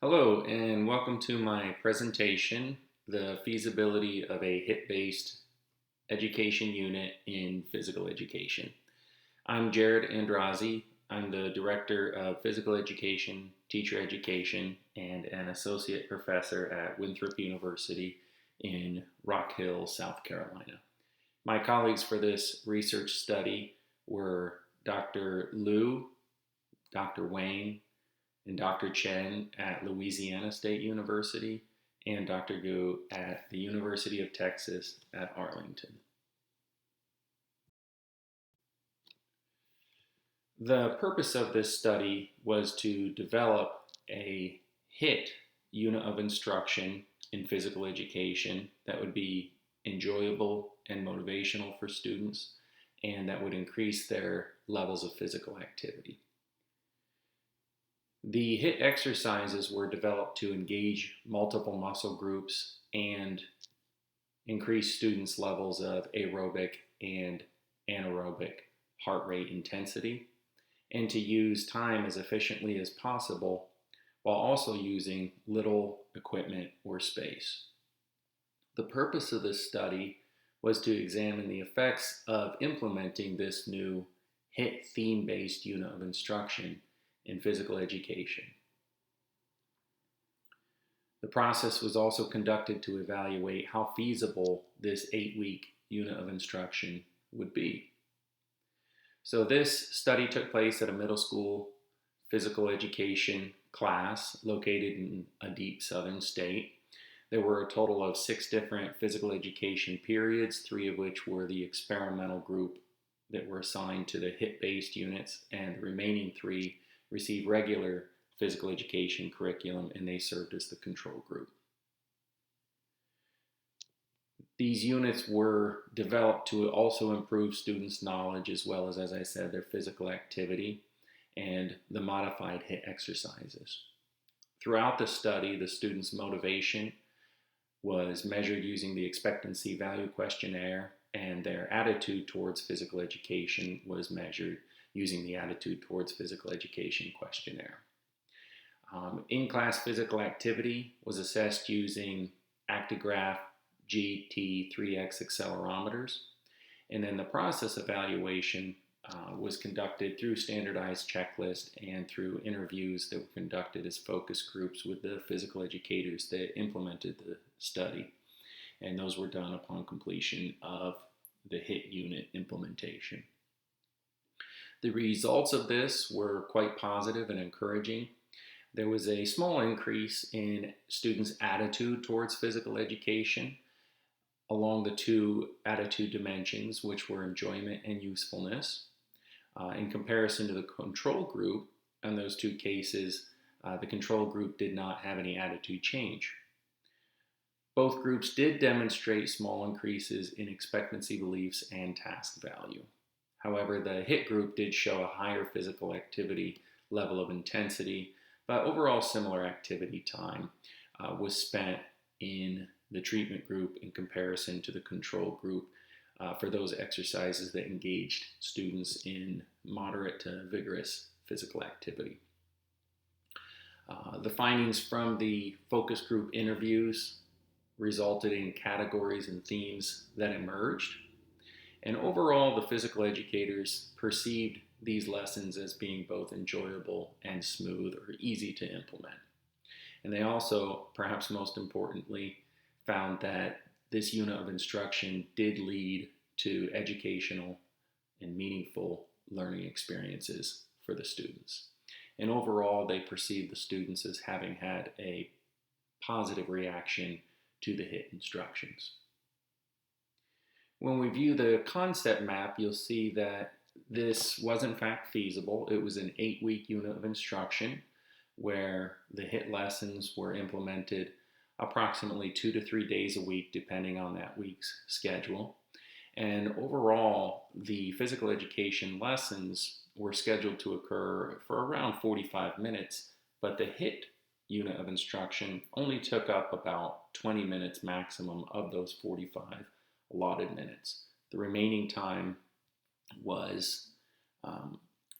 Hello, and welcome to my presentation, The Feasibility of a HIIT-Based Education Unit in Physical Education. I'm Jared Andrazi. I'm the Director of Physical Education, Teacher Education, and an Associate Professor at Winthrop University in Rock Hill, South Carolina. My colleagues for this research study were Dr. Liu, Dr. Wang, and Dr. Chen at Louisiana State University, and Dr. Gu at the University of Texas at Arlington. The purpose of this study was to develop a HIIT unit of instruction in physical education that would be enjoyable and motivational for students, and that would increase their levels of physical activity. The HIIT exercises were developed to engage multiple muscle groups and increase students' levels of aerobic and anaerobic heart rate intensity, and to use time as efficiently as possible while also using little equipment or space. The purpose of this study was to examine the effects of implementing this new HIIT theme-based unit of instruction in physical education. The process was also conducted to evaluate how feasible this 8-week unit of instruction would be. So this study took place at a middle school physical education class located in a deep southern state. There were a total of 6 different physical education periods, 3 of which were the experimental group that were assigned to the HIIT-based units, and the remaining 3 received regular physical education curriculum, and they served as the control group. These units were developed to also improve students' knowledge as well as I said, their physical activity and the modified HIIT exercises. Throughout the study, the students' motivation was measured using the expectancy value questionnaire, and their attitude towards physical education was measured using the Attitude Towards Physical Education questionnaire. In-class physical activity was assessed using Actigraph GT3X accelerometers, and then the process evaluation was conducted through standardized checklists and through interviews that were conducted as focus groups with the physical educators that implemented the study, and those were done upon completion of the HIIT unit implementation. The results of this were quite positive and encouraging. There was a small increase in students' attitude towards physical education along the 2 attitude dimensions, which were enjoyment and usefulness. In comparison to the control group, in those 2 cases, the control group did not have any attitude change. Both groups did demonstrate small increases in expectancy beliefs and task value. However, the HIIT group did show a higher physical activity level of intensity, but overall similar activity time was spent in the treatment group in comparison to the control group for those exercises that engaged students in moderate to vigorous physical activity. The findings from the focus group interviews resulted in categories and themes that emerged. And overall, the physical educators perceived these lessons as being both enjoyable and smooth or easy to implement. And they also, perhaps most importantly, found that this unit of instruction did lead to educational and meaningful learning experiences for the students. And overall, they perceived the students as having had a positive reaction to the HIIT instructions. When we view the concept map, you'll see that this was in fact feasible. It was an 8-week unit of instruction where the HIIT lessons were implemented approximately 2 to 3 days a week, depending on that week's schedule. And overall, the physical education lessons were scheduled to occur for around 45 minutes, but the HIIT unit of instruction only took up about 20 minutes maximum of those 45 allotted minutes. The remaining time was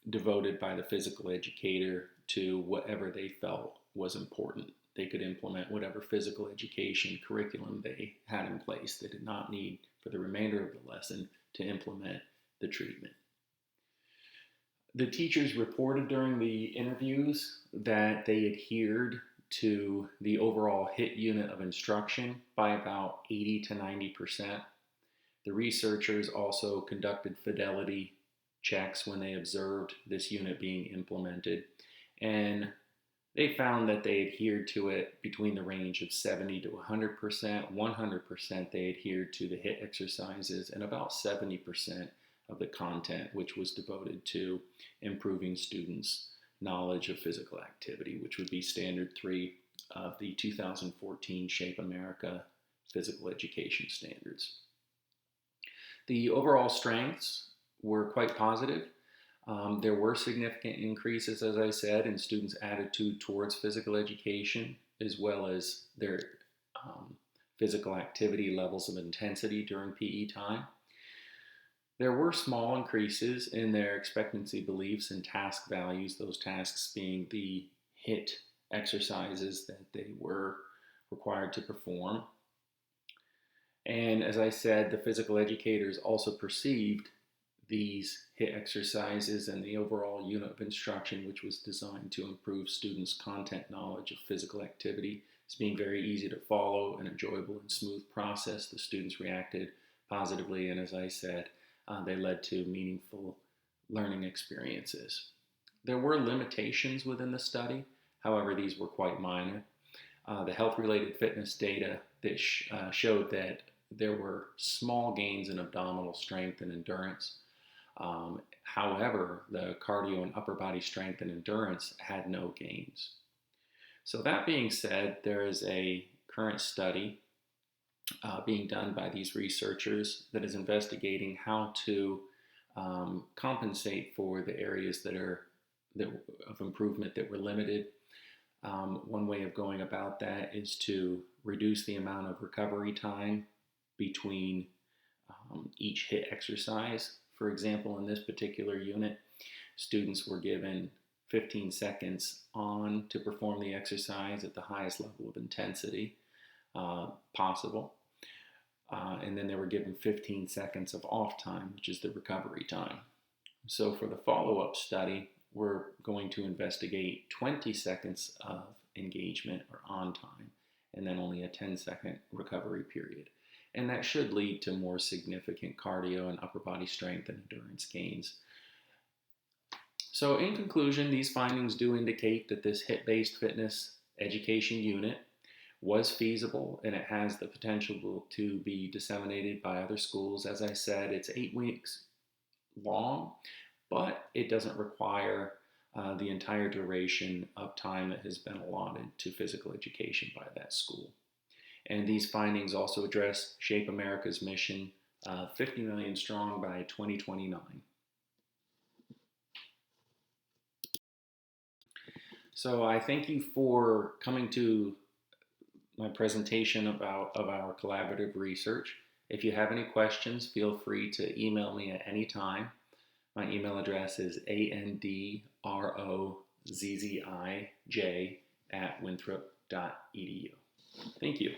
devoted by the physical educator to whatever they felt was important. They could implement whatever physical education curriculum they had in place. They did not need, for the remainder of the lesson, to implement the treatment. The teachers reported during the interviews that they adhered to the overall HIIT unit of instruction by about 80 to 90%. The researchers also conducted fidelity checks when they observed this unit being implemented, and they found that they adhered to it between the range of 70 to 100%. 100% they adhered to the HIIT exercises, and about 70% of the content, which was devoted to improving students' knowledge of physical activity, which would be standard 3 of the 2014 Shape America Physical Education Standards. The overall strengths were quite positive. There were significant increases, as I said, in students' attitude towards physical education, as well as their physical activity levels of intensity during PE time. There were small increases in their expectancy beliefs and task values, those tasks being the HIIT exercises that they were required to perform. And as I said, the physical educators also perceived these HIIT exercises and the overall unit of instruction, which was designed to improve students' content knowledge of physical activity, as being very easy to follow, an enjoyable and smooth process. The students reacted positively, and as I said, they led to meaningful learning experiences. There were limitations within the study. However, these were quite minor. The health-related fitness data that showed that there were small gains in abdominal strength and endurance. However, the cardio and upper body strength and endurance had no gains. So that being said, there is a current study being done by these researchers that is investigating how to compensate for the areas of improvement that were limited. One way of going about that is to reduce the amount of recovery time between each HIIT exercise. For example, in this particular unit, students were given 15 seconds on to perform the exercise at the highest level of intensity possible. And then they were given 15 seconds of off time, which is the recovery time. So for the follow-up study, we're going to investigate 20 seconds of engagement or on time, and then only a 10-second recovery period. And that should lead to more significant cardio and upper body strength and endurance gains. So in conclusion, these findings do indicate that this HIIT-based fitness education unit was feasible, and it has the potential to be disseminated by other schools. As I said, it's 8 weeks long, but it doesn't require the entire duration of time that has been allotted to physical education by that school. And these findings also address Shape America's mission of 50 million strong by 2029. So I thank you for coming to my presentation of our collaborative research. If you have any questions, feel free to email me at any time. My email address is androzij@winthrop.edu. Thank you.